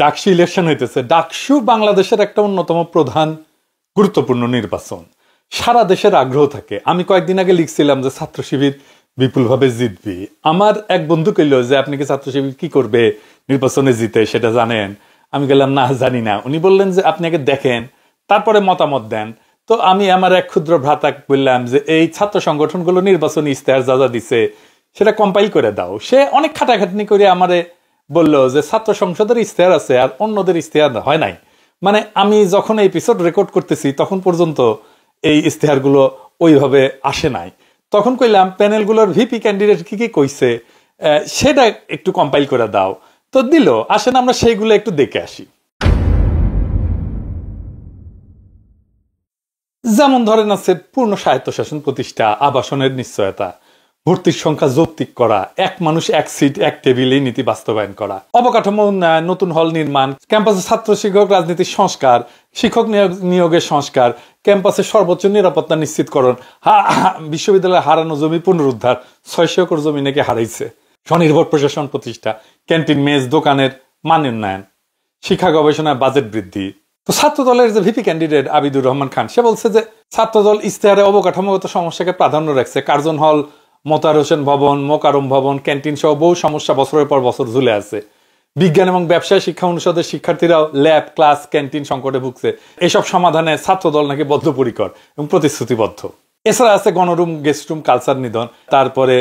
DUCSU election হইতেছে। ডাকসু বাংলাদেশের একটা অন্যতম প্রধান গুরুত্বপূর্ণ নির্বাচন। সারা দেশের আগ্রহ থাকে। আমি কয়েকদিন আগে লিখছিলাম যে ছাত্র শিবির বিপুলভাবে জিতবে। আমার এক বন্ধু কইল যে আপনি কি ছাত্র শিবির কি করবে নির্বাচনে জিতে সেটা জানেন? আমি গেলাম না, জানি না। উনি বললেন যে আপনি আগে দেখেন, তারপরে মতামত দেন। তো আমি আমার এক ক্ষুদ্র ভ্রাতা বললাম যে এই ছাত্র সংগঠনগুলো নির্বাচনী ইস্তেহার যা যা দিছে সেটা কম্পাইল করে দাও। সে অনেক খাটাখাটনি করে আমারে বললো যে ছাত্র সংসদের ইস্তেহার আছে আর অন্যদের ইস্তেহার হয় নাই। মানে আমি যখন এই এপিসোড রেকর্ড করতেছি তখন পর্যন্ত এই ইস্তেহারগুলো ওইভাবে আসে নাই। তখন কইলাম প্যানেলগুলোর ভিপি ক্যান্ডিডেট কি কি কইছে সেটা একটু কম্পাইল করে দাও। তো দিল। আসেন আমরা সেইগুলো একটু দেখে আসি। যেমন ধরেন আছে পূর্ণ স্বায়ত্তশাসন প্রতিষ্ঠা, আবাসনের নিশ্চয়তা, ভর্তির সংখ্যা যৌক্তিক করা, এক মানুষ এক সিট এক টেবিলে নীতি বাস্তবায়ন করা, অবকাঠামো উন্নয়ন, নতুন হল নির্মাণ, ক্যাম্পাসে ছাত্র শিক্ষক রাজনীতির সংস্কার, শিক্ষক নিয়োগের সংস্কার, ক্যাম্পাসে সর্বোচ্চ নিরাপত্তা নিশ্চিতকরণ, বিশ্ববিদ্যালয়ে হারানো জমি পুনরুদ্ধার, 600 একর জমি নাকি হারাইছে, স্বনির্ভর প্রশাসন প্রতিষ্ঠা, ক্যান্টিন মেস দোকানের মান উন্নয়ন, শিক্ষা গবেষণায় বাজেট বৃদ্ধি। তো ছাত্র দলের যে ভিপি ক্যান্ডিডেট আবিদুর রহমান খান সে বলছে যে ছাত্র দল ইস্তেহারে অবকাঠামোগত সমস্যাকে প্রাধান্য রাখছে। কার্জন হল, মোতার হোসেন ভবন, মোকারম ভবন, ক্যান্টিন সহ বহু সমস্যা বছরের পর বছর ঝুলে আছে। বিজ্ঞান এবং ব্যবসায় শিক্ষা অনুষদের শিক্ষার্থীরাও ল্যাব, ক্লাস, ক্যান্টিন সংকটে ভুগছে। এসব সমাধানে ছাত্র দল নাকি বদ্ধপরিকর এবং প্রতিশ্রুতিবদ্ধ। এছাড়া আছে গণরুম, গেস্ট রুম, কালচার নিধন, তারপরে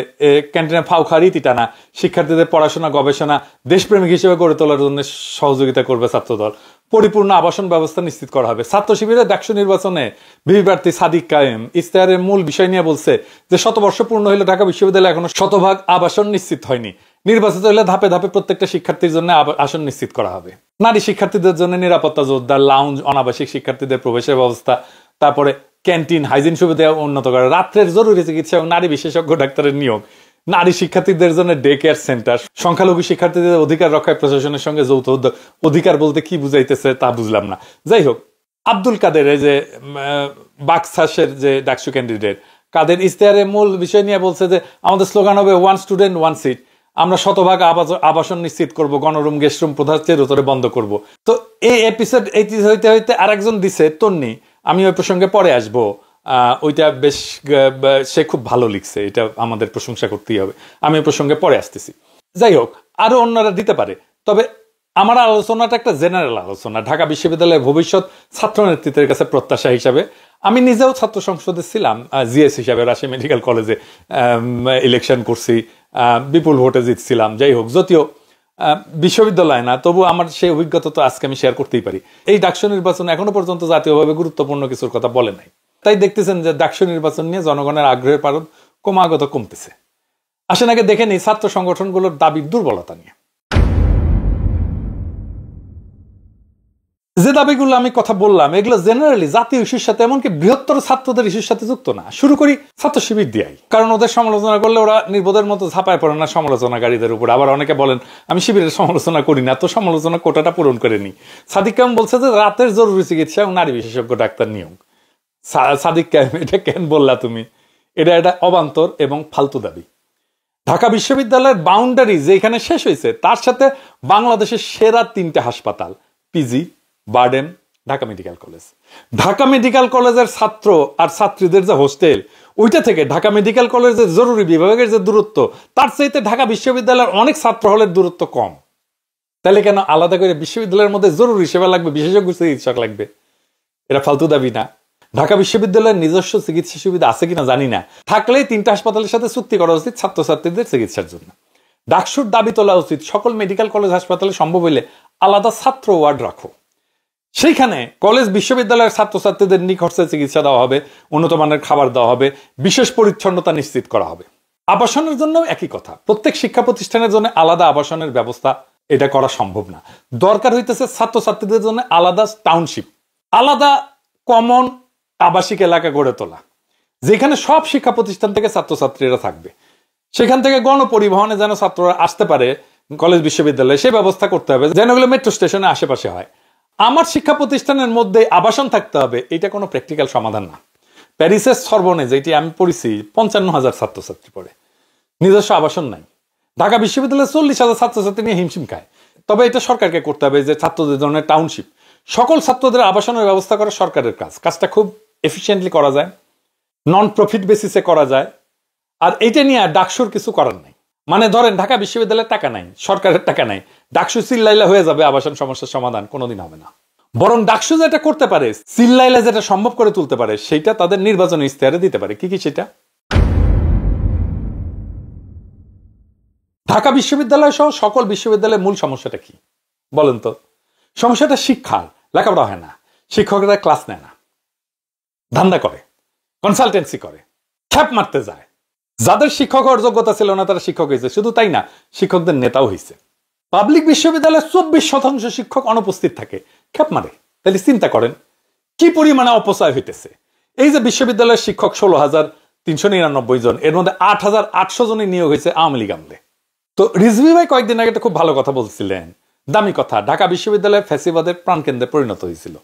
ক্যান্টিনে ফাউখা রীতি টানা, শিক্ষার্থীদের পড়াশোনা গবেষণা দেশপ্রেমিক হিসেবে গড়ে তোলার জন্য সহযোগিতা করবে ছাত্রদল। পরিপূর্ণ আবাসন ব্যবস্থা নিশ্চিত করা হবে। ছাত্র শিবিরের ডাকসু নির্বাচনে ভিপি প্রার্থী সাদিক কায়েম ইস্তেহারের মূল বিষয় নিয়ে বলছে যে শতবর্ষ পূর্ণ হইলে ঢাকা বিশ্ববিদ্যালয়ে এখনো 100% আবাসন নিশ্চিত হয়নি। নির্বাচিত হলে ধাপে ধাপে প্রত্যেকটা শিক্ষার্থীর জন্য আসন নিশ্চিত করা হবে। নারী শিক্ষার্থীদের জন্য নিরাপত্তা জোরদার, লাউঞ্জ, অনাবাসিক শিক্ষার্থীদের প্রবেশের ব্যবস্থা, তারপরে ক্যান্টিন, হাইজিন সুবিধা উন্নত করা, রাত্রের জরুরি চিকিৎসা এবং নারী বিশেষজ্ঞ ডাক্তারের নিয়োগ, নারী শিক্ষার্থীদের জন্য ডে কেয়ার সেন্টার, সংখ্যালঘু শিক্ষার্থীদের অধিকার রক্ষায় প্রশাসনের সঙ্গে যৌথ উদ্যোগ। অধিকার বলতে কি বুঝাইতেছে তা বুঝলাম না। যাই হোক, আব্দুল কাদের এই যে বাকশাসের যে ডাকসু ক্যান্ডিডেট কাদের ইস্তেহারের মূল বিষয় নিয়ে বলছে যে আমাদের স্লোগান হবে 1 স্টুডেন্ট 1 সিট। আমরা 100% আবাসন নিশ্চিত করব, গণরুম, গেস্ট রুম প্রধানের উত্তরে বন্ধ করব। তো এই এপিসোড এইটি হইতে হইতে আরেকজন দিছে তন্নি, আমি ওই প্রসঙ্গে পরে আসবো। ওইটা বেশ সে খুব ভালো লিখছে, এটা আমাদের প্রশংসা করতেই হবে। আমি ওই প্রসঙ্গে পরে আসতেছি। যাই হোক, আরো অন্যরা দিতে পারে, তবে আমার আলোচনাটা একটা জেনারেল আলোচনা। ঢাকা বিশ্ববিদ্যালয়ের ভবিষ্যৎ ছাত্র নেতৃত্বের কাছে প্রত্যাশা হিসাবে আমি নিজেও ছাত্র সংসদে ছিলাম, জিএস হিসাবে রাজশাহী মেডিকেল কলেজে ইলেকশন করছি, বিপুল ভোটে জিতছিলাম। যাই হোক, যদিও বিশ্ববিদ্যালয় না, তবু আমার সেই অভিজ্ঞতা তো আজকে আমি শেয়ার করতেই পারি। এই ডাকসু নির্বাচন এখনো পর্যন্ত জাতীয়ভাবে গুরুত্বপূর্ণ কিছুর কথা বলে নাই। তাই দেখতেছেন যে ডাকসু নির্বাচন নিয়ে জনগণের আগ্রহের পারদ ক্রমাগত কমতেছে। আসেন আগে দেখে নিই ছাত্র সংগঠনগুলোর দাবির দুর্বলতা নিয়ে। যে দাবিগুলো আমি কথা বললাম এগুলো জেনারেলি জাতীয় ইস্যুর সাথে, এমনকি বৃহত্তর ছাত্রদের ইস্যুর সাথে যুক্ত না। শুরু করি ছাত্র শিবির দিয়াই, কারণ ওদের সমালোচনা করলে ওরা নির্বোধের মতো ঝাঁপায় পড়ে না সমালোচনাকারীদের উপর। আবার অনেকে বলেন আমি শিবিরের সমালোচনা করি না, তো সমালোচনা কোটাটা পূরণ করে নি। সাদিক কায়েম বলছে যে রাতের জরুরি চিকিৎসা এবং নারী বিশেষজ্ঞ ডাক্তার নিয়োগ। সাদিক কায়েম, এটা কেন বললা তুমি? এটা অবান্তর এবং ফালতু দাবি। ঢাকা বিশ্ববিদ্যালয়ের বাউন্ডারি যেখানে শেষ হয়েছে তার সাথে বাংলাদেশের সেরা 3টে হাসপাতাল, PG, BIRDEM, Dhaka medical college. Dhaka medical কলেজের ছাত্র আর ছাত্রীদের যে হোস্টেল, ওইটা থেকে ঢাকা মেডিকেল কলেজের জরুরি বিভাগের যে দূরত্ব তার চাইতে ঢাকা বিশ্ববিদ্যালয়ের অনেক ছাত্র হলের দূরত্ব কম। তাহলে কেন আলাদা করে বিশ্ববিদ্যালয়ের মধ্যে জরুরি সেবা লাগবে, বিশেষজ্ঞ চিকিৎসক লাগবে? এটা ফালতু দাবি না? ঢাকা বিশ্ববিদ্যালয়ের নিজস্ব চিকিৎসা সুবিধা আছে কিনা জানি না, থাকলেই 3টা হাসপাতালের সাথে চুক্তি করা উচিত ছাত্রছাত্রীদের চিকিৎসার জন্য। ডাকসুর দাবি তোলা উচিত সকল মেডিকেল কলেজ হাসপাতালে সম্ভব হইলে আলাদা ছাত্র ওয়ার্ড রাখো। সেইখানে কলেজ বিশ্ববিদ্যালয়ের ছাত্রছাত্রীদের নিখরচে চিকিৎসা দেওয়া হবে, উন্নত মানের খাবার দেওয়া হবে, বিশেষ পরিচ্ছন্নতা নিশ্চিত করা হবে। আবাসনের জন্য একই কথা। প্রত্যেক শিক্ষা প্রতিষ্ঠানের জন্য আলাদা আবাসনের ব্যবস্থা এটা করা সম্ভব না। দরকার হইতেছে ছাত্রছাত্রীদের জন্য আলাদা টাউনশিপ, আলাদা কমন আবাসিক এলাকা গড়ে তোলা, যেখানে সব শিক্ষা প্রতিষ্ঠান থেকে ছাত্রছাত্রীরা থাকবে। সেখান থেকে গণপরিবহনে যেন ছাত্ররা আসতে পারে কলেজ বিশ্ববিদ্যালয়ে, সেই ব্যবস্থা করতে হবে যেন এগুলো মেট্রো স্টেশনের আশেপাশে হয়। আমার শিক্ষা প্রতিষ্ঠানের মধ্যে আবাসন থাকতে হবে, এটা কোনো প্র্যাকটিক্যাল সমাধান না। প্যারিসের সরবনে যেটি আমি পড়েছি 55,000 ছাত্রছাত্রী পড়ে, নিজস্ব আবাসন নাই। ঢাকা বিশ্ববিদ্যালয়ে 40,000 ছাত্রছাত্রী নিয়ে হিমশিম খায়। তবে এটা সরকারকে করতে হবে, যে ছাত্রদের জন্য টাউনশিপ, সকল ছাত্রদের আবাসনের ব্যবস্থা করা সরকারের কাজটা খুব এফিসিয়েন্টলি করা যায়, নন প্রফিট বেসিসে করা যায়। আর এইটা নিয়ে ডাকসুর কিছু করার নাই। মানে ধরেন ঢাকা বিশ্ববিদ্যালয়ের টাকা নাই, সরকারের টাকা নাই, ডাকসু চিল্লাইলে হয়ে যাবে আবাসন সমস্যার সমাধান, কোনোদিন হবে না। বরং ডাকসু যেটা করতে পারে, চিল্লাইলে যেটা সম্ভব করে তুলতে পারে, সেটা তাদের নির্বাচনী ইশতেহারে দিতে পারে। কি সেটা? ঢাকা বিশ্ববিদ্যালয় সহ সকল বিশ্ববিদ্যালয়ের মূল সমস্যাটা কি বলেন তো? সমস্যাটা শিক্ষার, লেখাপড়া হয় না, শিক্ষকরা ক্লাস নেয় না, ধান্দা করে, কনসালটেন্সি করে, খ্যাপ মারতে যায়। যাদের শিক্ষক হওয়ার যোগ্যতা ছিল না তারা শিক্ষক হয়েছে, শুধু তাই না, শিক্ষকদের নেতাও হয়েছে। পাবলিক বিশ্ববিদ্যালয়ে 24% শিক্ষক অনুপস্থিত থাকে, খ্যাপ মারে। তাহলে চিন্তা করেন কি পরিমাণে অপচয় হইতেছে। এই যে বিশ্ববিদ্যালয়ের শিক্ষক 16,399 জন, এর মধ্যে 8,800 জনের নিয়োগ হয়েছে আওয়ামী লীগ আমলে। তো রিজভী ভাই কয়েকদিন আগে একটা খুব ভালো কথা বলছিলেন, দামি কথা। ঢাকা বিশ্ববিদ্যালয় ফ্যাসিবাদের প্রাণকেন্দ্রে পরিণত হয়েছিল।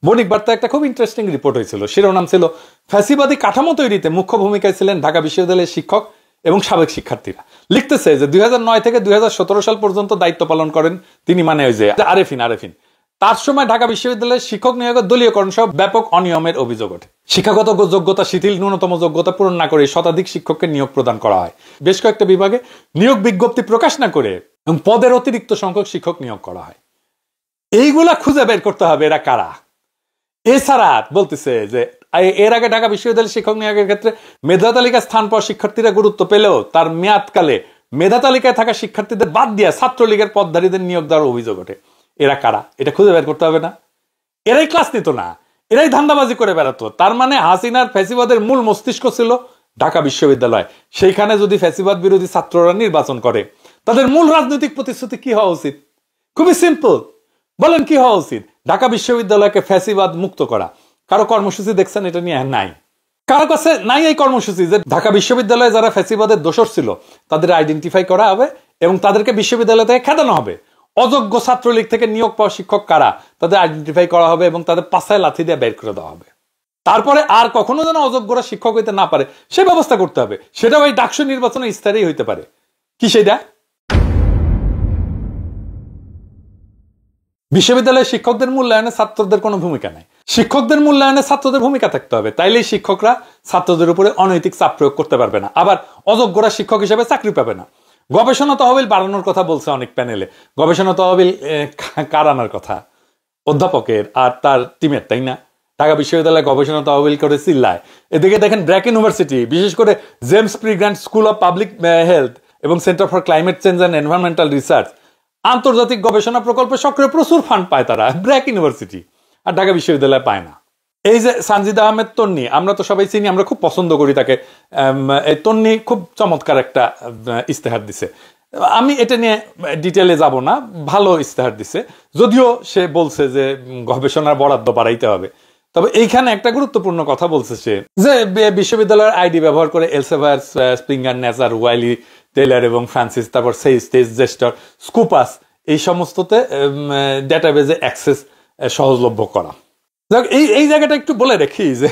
বণিক বার্তা একটা খুব ইন্টারেস্টিং রিপোর্ট হয়েছিল, শিরোনাম ছিল ফ্যাসিবাদী কাঠামো তৈরিতে মুখ্য ভূমিকায় ছিলেন ঢাকা বিশ্ববিদ্যালয়ের শিক্ষক এবং সাবেক শিক্ষার্থীরা। লিখতেছে যে 2009 থেকে 2017 সাল পর্যন্ত দায়িত্ব পালন করেন তিনি, মানে ওই যে আরেফিন। তার সময় ঢাকা বিশ্ববিদ্যালয়ের শিক্ষক নিয়োগের দলীয়করণ সহ ব্যাপক অনিয়মের অভিযোগ ওঠে। শিক্ষাগত যোগ্যতা শিথিল, ন্যূনতম যোগ্যতা পূরণ না করে শতাধিক শিক্ষককে নিয়োগ প্রদান করা হয়। বেশ কয়েকটা বিভাগে নিয়োগ বিজ্ঞপ্তি প্রকাশ না করে এবং পদের অতিরিক্ত সংখ্যক শিক্ষক নিয়োগ করা হয়। এইগুলা খুঁজে বের করতে হবে এরা কারা। এছাড়া বলতেছে যে এর আগে ঢাকা বিশ্ববিদ্যালয়ের শিক্ষক নিয়োগের ক্ষেত্রে মেধা তালিকায় স্থান পাওয়া শিক্ষার্থীরা গুরুত্ব পেলেও তার মেয়াদকালে মেধা তালিকায় থাকা শিক্ষার্থীদের বাদ দিয়ে ছাত্রলীগের পদধারীদের নিয়োগ দেওয়ার অভিযোগ ওঠে। এরা কারা এটা খুঁজে বের করতে হবে না? এরাই ক্লাস নিত না, এরাই ধান্দাবাজি করে বেড়াতো। তার মানে হাসিনার ফ্যাসিবাদের মূল মস্তিষ্ক ছিল ঢাকা বিশ্ববিদ্যালয়। সেইখানে যদি ফ্যাসিবাদ বিরোধী ছাত্ররা নির্বাচন করে, তাদের মূল রাজনৈতিক প্রতিশ্রুতি কি হওয়া উচিত? খুবই সিম্পল, বলেন কি হওয়া উচিত? ঢাকা বিশ্ববিদ্যালয়কে ফ্যাসিবাদ মুক্ত করা। কারো কর্মসূচি দেখছেন এটা নিয়ে? নাই, কারো কাছে নাই এই কর্মসূচি যে ঢাকা বিশ্ববিদ্যালয়ে যারা ফ্যাসিবাদের দোষর ছিল তাদের আইডেন্টিফাই করা হবে এবং তাদেরকে বিশ্ববিদ্যালয় থেকে খেদানো হবে। অযোগ্য ছাত্রলীগ থেকে নিয়োগ পাওয়া শিক্ষক কারা তাদের আইডেন্টিফাই করা হবে এবং তাদের পাছায় লাথি দিয়ে বের করে দেওয়া হবে। তারপরে আর কখনো যেন অযোগ্যরা শিক্ষক হইতে না পারে সে ব্যবস্থা করতে হবে। সেটাও এই ডাকসু নির্বাচনের ইস্তারেই হইতে পারে। কি সেটা? বিশ্ববিদ্যালয়ের শিক্ষকদের মূল্যায়নে ছাত্রদের কোনো ভূমিকা নাই। শিক্ষকদের মূল্যায়নে ছাত্রদের ভূমিকা থাকতে হবে, তাইলেই শিক্ষকরা ছাত্রদের উপরে অনৈতিক চাপ প্রয়োগ করতে পারবে না, আবার অযোগ্যরা শিক্ষক হিসেবে চাকরি পাবে না। গবেষণা তহবিল বাড়ানোর কথা বলছে অনেক প্যানেলে। গবেষণা তহবিল কার আনার কথা? অধ্যাপকের আর তার টিমের, তাই না? ঢাকা বিশ্ববিদ্যালয় গবেষণা তহবিল করে চিল্লায়। এদিকে দেখেন ব্র্যাক ইউনিভার্সিটি, বিশেষ করে James P Grant School of Public Health এবং Centre for Climate Change and Environmental Research আন্তর্জাতিক গবেষণা প্রকল্পে সক্রিয় প্রচুর ফান্ড পায় তারা, ব্র্যাক ইউনিভার্সিটি, আর ঢাকা বিশ্ববিদ্যালয় পায় না। এই যে সানজিদা আহমেদ তন্নি, আমরা তো সবাই চিনি, আমরা খুব পছন্দ করি তাকে। এই তন্নি খুব চমৎকার একটা ইস্তেহার দিছে। আমি এটা নিয়ে ডিটেলে যাব না, ভালো ইস্তেহার দিছে। যদিও সে বলছে যে গবেষণার বরাদ্দ বাড়াইতে হবে, তবে এইখানে একটা গুরুত্বপূর্ণ কথা বলছে সে, যে বিশ্ববিদ্যালয়ের আইডি ব্যবহার করে এলসেভায়ার, স্প্রিঙ্গার, নেচার, ওয়াইলি, টেইলর এবং ফ্রান্সিস, তারপর সেইজ, জেস্টার, স্কুপাস, এই সমস্ততে ডেটাবেজে অ্যাক্সেস সহজলভ্য করা। এই জায়গাটা একটু বলে রাখি যে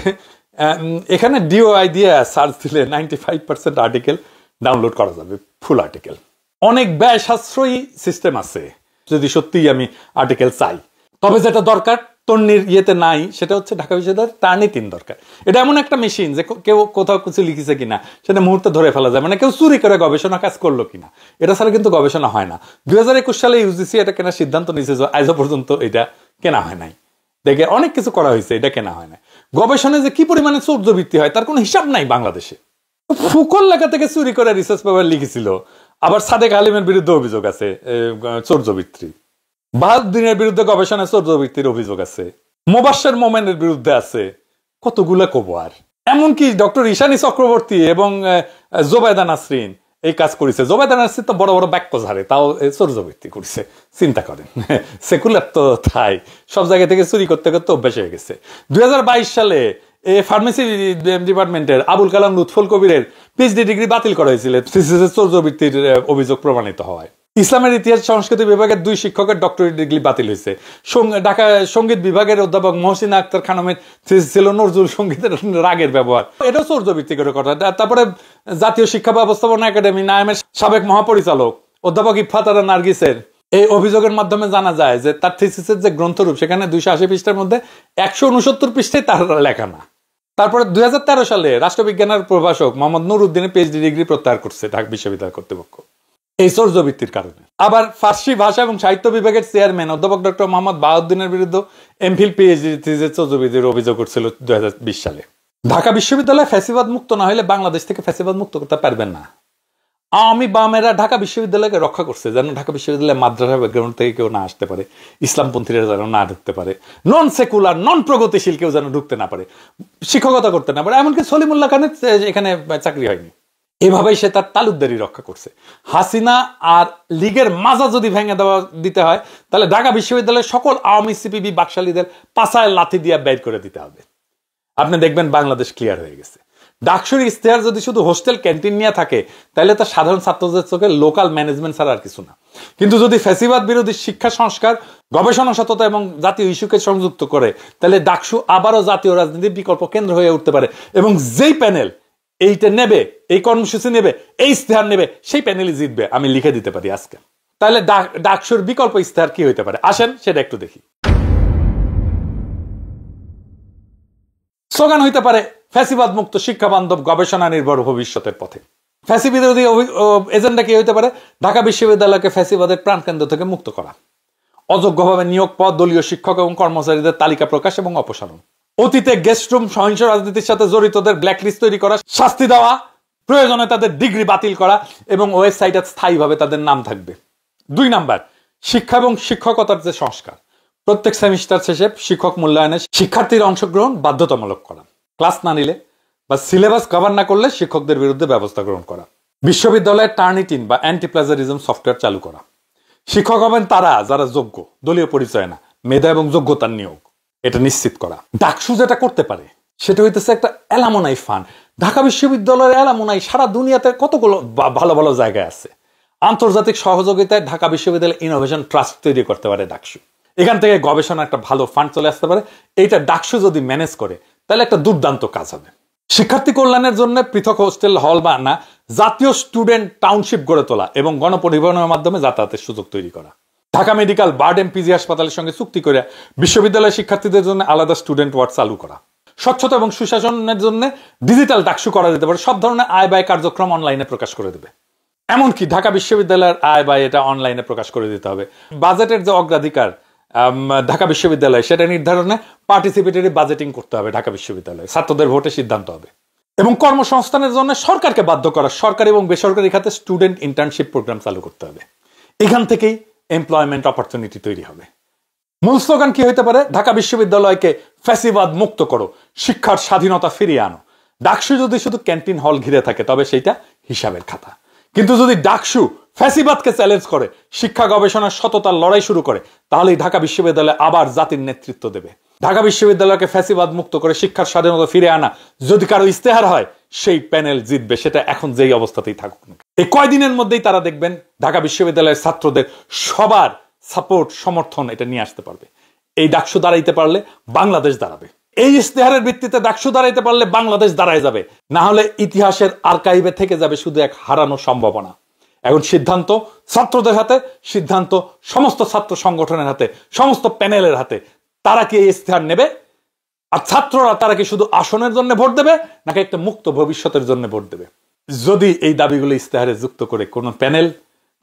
এখানে ডিওআই দিয়ে সার্চ দিলে 95% আর্টিকেল ডাউনলোড করা যাবে, ফুল আর্টিকেল। অনেক ব্যয় সাশ্রয়ী সিস্টেম আছে যদি সত্যিই আমি আর্টিকেল চাই। তবে যেটা দরকার তন্নির ইয়েতে নাই, সেটা হচ্ছে ঢাকা বিশ্ববিদ্যালয়ের টার্নিটিন দরকার। এটা এমন একটা মেশিন যে কেউ কোথাও কিছু লিখেছে কিনা সেটা মুহূর্তে ধরে ফেলা যায়, মানে কেউ চুরি করে গবেষণা কাজ করলো কিনা। এটা ছাড়া কিন্তু গবেষণা হয় না। 2021 সালে ইউজিসি এটা কেনার সিদ্ধান্ত নিয়েছে, আজও পর্যন্ত এটা কেনা হয় নাই। দেখে অনেক কিছু করা হয়েছে, এটা কেনা হয় না। গবেষণায় যে কি পরিমাণে চৌর্যবৃত্তি হয় তার কোনো হিসাব নাই বাংলাদেশে। ফুকন লেখা থেকে চুরি করে রিসার্চ পেপার লিখেছিল। আবার সাদেক আলিমের বিরুদ্ধে অভিযোগ আছে চৌর্যবৃত্তি। বাহাউদ্দিনের বিরুদ্ধে গবেষণায় চৌর্যবৃত্তির অভিযোগ আছে। মোবাশ্বের মোমেনের বিরুদ্ধে আছে। কতগুলা কব আর। এমনকি ডক্টর ঈশানী চক্রবর্তী এবং জোবায়দা নাসরিন এই কাজ করেছে। জোবায়দা নাসরিন তো বড় বড় বাক্য ঝাড়ে, তাও চৌর্যবৃত্তি করেছে। চিন্তা করেন, সেকুলার তো তাই সব জায়গা থেকে চুরি করতে করতে অভ্যাস হয়ে গেছে। 2022 সালে ফার্মেসি ডিপার্টমেন্টের আবুল কালাম লুৎফুল কবিরের পিএইচডি ডিগ্রি বাতিল করা হয়েছিল চৌর্যবৃত্তির অভিযোগ প্রমাণিত হওয়ায়। ইসলামের ইতিহাস সংস্কৃতি বিভাগের 2 শিক্ষকের ডক্টরেট ডিগ্রি বাতিল হয়েছে। ঢাকা সঙ্গীত বিভাগের অধ্যাপক মহসিনা আক্তার খানমের ছিল নজরুল সঙ্গীতের রাগের ব্যবহার, এটাও চৌর্যবৃত্তি করে কথা। তারপরে জাতীয় শিক্ষা ব্যবস্থাপনা একাডেমি নাইমের সাবেক মহাপরিচালক অধ্যাপক ইফফাত আরা নার্গিসের এই অভিযোগের মাধ্যমে জানা যায় যে তার থিসিসের যে গ্রন্থরূপ সেখানে 280 পৃষ্ঠার মধ্যে 169 পৃষ্ঠায় তার লেখা না। তারপরে 2013 সালে রাষ্ট্রবিজ্ঞানের প্রভাষক মোহাম্মদ নুরউদ্দিনের পিএইচডি ডিগ্রি প্রত্যাহার করছে ঢাকা বিশ্ববিদ্যালয় কর্তৃপক্ষ এই চর্যাবৃত্তির কারণে। আবার ফার্সি ভাষা এবং সাহিত্য বিভাগের চেয়ারম্যান অধ্যাপক ডক্টর মোহাম্মদ বাহাউদ্দিনের বিরুদ্ধে এমফিল পিএইচডি থিসিসের চর্যাবৃত্তির অভিযোগ করছিল 2020 সালে। ঢাকা বিশ্ববিদ্যালয় ফ্যাসিবাদ মুক্ত না হলে বাংলাদেশ থেকে ফ্যাসিবাদ মুক্ত করতে পারবেন না। আওয়ামী বামেরা ঢাকা বিশ্ববিদ্যালয়কে রক্ষা করছে যেন ঢাকা বিশ্ববিদ্যালয় মাদ্রাসা ব্যাকগ্রাউন্ড থেকে কেউ না আসতে পারে, ইসলামপন্থীরা যেন না ঢুকতে পারে, নন সেকুলার নন প্রগতিশীল কেউ যেন ঢুকতে না পারে, শিক্ষকতা করতে না পারে। এমনকি সলিমুল্লাহ খানের এখানে চাকরি হয়নি। এভাবেই সে তার তালুকদারি রক্ষা করছে। হাসিনা আর লীগের মাজা যদি ভেঙে দিতে হয় তাহলে ঢাকা বিশ্ববিদ্যালয়ের সকল আওয়ামী সিপিবি বাকশালীদের পাছায় লাথি দিয়ে বের করে দিতে হবে। আপনি দেখবেন বাংলাদেশ ক্লিয়ার হয়ে গেছে। ডাকসুর ইশতেহার যদি শুধু হোস্টেল ক্যান্টিন নিয়ে থাকে তাহলে তা সাধারণ ছাত্রদের চোখে লোকাল ম্যানেজমেন্ট ছাড়া আর কিছু না। কিন্তু যদি ফ্যাসিবাদ বিরোধী শিক্ষা সংস্কার, গবেষণা সততা এবং জাতীয় ইস্যুকে সংযুক্ত করে তাহলে ডাকসু আবারও জাতীয় রাজনীতির বিকল্প কেন্দ্র হয়ে উঠতে পারে। এবং যেই প্যানেল এইটা নেবে, এই কর্মসূচি নেবে, এই ইশতেহার নেবে, সেই প্যানেলই জিতবে, আমি লিখে দিতে পারি আজকে। তাহলে ডাকসুর বিকল্প ইশতেহার কি হইতে পারে আসেন সেটা একটু দেখি। স্লোগান হইতে পারে ফ্যাসিবাদ মুক্ত শিক্ষা বান্ধব গবেষণা নির্ভর ভবিষ্যতের পথে। ফ্যাসি বিরোধী এজেন্ডা কি হইতে পারে? ঢাকা বিশ্ববিদ্যালয়কে ফ্যাসিবাদের প্রাণকেন্দ্র থেকে মুক্ত করা, অযোগ্যভাবে নিয়োগ পদ, দলীয় শিক্ষক এবং কর্মচারীদের তালিকা প্রকাশ এবং অপসারণ, অতীতে গেস্টরুম সহিংস রাজনীতির সাথে জড়িতদের ব্ল্যাকলিস্ট তৈরি করা, শাস্তি দেওয়া, প্রয়োজনে তাদের ডিগ্রি বাতিল করা এবং ওয়েবসাইটে স্থায়ীভাবে তাদের নাম থাকবে। 2 নাম্বার, শিক্ষা এবং শিক্ষকতার যে সংস্কার, প্রত্যেক সেমিস্টার শেষে শিক্ষক মূল্যায়নে শিক্ষার্থীর অংশগ্রহণ বাধ্যতামূলক করা, ক্লাস না নিলে বা সিলেবাস কভার না করলে শিক্ষকদের বিরুদ্ধে ব্যবস্থা গ্রহণ করা, বিশ্ববিদ্যালয়ে টার্নিটিন বা অ্যান্টি প্লাজারিজম সফটওয়্যার চালু করা, শিক্ষক হবেন তারা যারা যোগ্য, দলীয় পরিচয় না, মেধা এবং যোগ্যতার নিয়োগ, এটা নিশ্চিত করা। ডাকসু যেটা করতে পারে সেটা হইতেছে একটা অ্যালামনাই ফান্ড। ঢাকা বিশ্ববিদ্যালয়ের অ্যালামনাই সারা দুনিয়াতে কতগুলো ভালো ভালো জায়গায় আছে। আন্তর্জাতিক সহযোগিতায় ঢাকা বিশ্ববিদ্যালয় ইনোভেশন ট্রাস্ট তৈরি করতে পারে ডাকসু। এখান থেকে গবেষণা একটা ভালো ফান্ড চলে আসতে পারে। এইটা ডাকসু যদি ম্যানেজ করে তাহলে একটা দুর্দান্ত কাজ হবে। শিক্ষার্থী কল্যাণের জন্য পৃথক হোস্টেল হল বা না, জাতীয় স্টুডেন্ট টাউনশিপ গড়ে তোলা এবং গণপরিবহনের মাধ্যমে যাতায়াতের সুযোগ তৈরি করা, ঢাকা মেডিকেল বার্ড এমপিজি হাসপাতালের সঙ্গে চুক্তি করে বিশ্ববিদ্যালয়ের শিক্ষার্থীদের জন্য আলাদা স্টুডেন্ট ওয়ার্ড চালু করা, স্বচ্ছতা এবং সুশাসনের জন্য ডিজিটাল ডাকসু করা যেতে পারে। সব ধরনের আয় ব্যয় কার্যক্রম অনলাইনে প্রকাশ করে দেবে। এমনকি ঢাকা বিশ্ববিদ্যালয়ের আয় ব্যয় এটা অনলাইনে প্রকাশ করে দিতে হবে। বাজেটের যে অগ্রাধিকার ঢাকা বিশ্ববিদ্যালয় সেটা নির্ধারণে পার্টিসিপেটরি বাজেটিং করতে হবে ঢাকা বিশ্ববিদ্যালয়ে, ছাত্রদের ভোটে সিদ্ধান্ত হবে। এবং কর্মসংস্থানের জন্য সরকারকে বাধ্য করা, সরকারি এবং বেসরকারি খাতে স্টুডেন্ট ইন্টার্নশিপ প্রোগ্রাম চালু করতে হবে। এখান থেকেই এমপ্লয়মেন্ট অপরচুনিটি তৈরি হবে। মূল স্লোগান কি হইতে পারে? ঢাকা বিশ্ববিদ্যালয়কে ফ্যাসিবাদ মুক্ত করো, শিক্ষার স্বাধীনতা ফিরিয়ে আনো। ডাকসু যদি শুধু ক্যান্টিন হল ঘিরে থাকে তবে সেইটা হিসাবের খাতা। কিন্তু যদি ডাকসু ফ্যাসিবাদকে চ্যালেঞ্জ করে, শিক্ষা গবেষণার সততার লড়াই শুরু করে, তাহলেই ঢাকা বিশ্ববিদ্যালয় আবার জাতির নেতৃত্ব দেবে। ঢাকা বিশ্ববিদ্যালয়কে ফ্যাসিবাদ মুক্ত করে শিক্ষার স্বাধীনতা ফিরে আনা যদি কারো ইস্তেহার হয়, সেই প্যানেল জিতবে, সেটা এখন যেই অবস্থাতেই থাকুক না। এই কয়দিনের মধ্যেই তারা দেখবেন ঢাকা বিশ্ববিদ্যালয়ের ছাত্রদের সবার সাপোর্ট, সমর্থন এটা নিয়ে আসতে পারবে। এই ডাকসু দাঁড়াইতে পারলে বাংলাদেশ দাঁড়াবে। এই ইস্তেহারের ভিত্তিতে ডাকসু দাঁড়াইতে পারলে বাংলাদেশ দাঁড়ায় যাবে। না হলে ইতিহাসের আর্কাইভে থেকে যাবে শুধু এক হারানো সম্ভাবনা। এখন সিদ্ধান্ত ছাত্রদের হাতে, সিদ্ধান্ত সমস্ত ছাত্র সংগঠনের হাতে, সমস্ত প্যানেলের হাতে। তারা কি এই ইস্তেহার নেবে? আর ছাত্ররা তারা কি শুধু আসনের জন্য ভোট দেবে নাকি একটা মুক্ত ভবিষ্যতের জন্য ভোট দেবে? যদি এই দাবিগুলো ইস্তেহারে যুক্ত করে কোনো প্যানেল,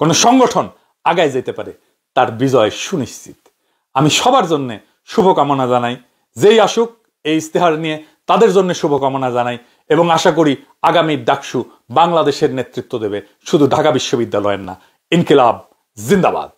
কোনো সংগঠন আগায় যেতে পারে, তার বিজয় সুনিশ্চিত। আমি সবার জন্য শুভকামনা জানাই। যেই আসুক এই ইস্তেহার নিয়ে তাদের জন্য শুভকামনা জানাই এবং আশা করি আগামী ডাকসু বাংলাদেশের নেতৃত্ব দেবে, শুধু ঢাকা বিশ্ববিদ্যালয়ের না। ইনকিলাব জিন্দাবাদ।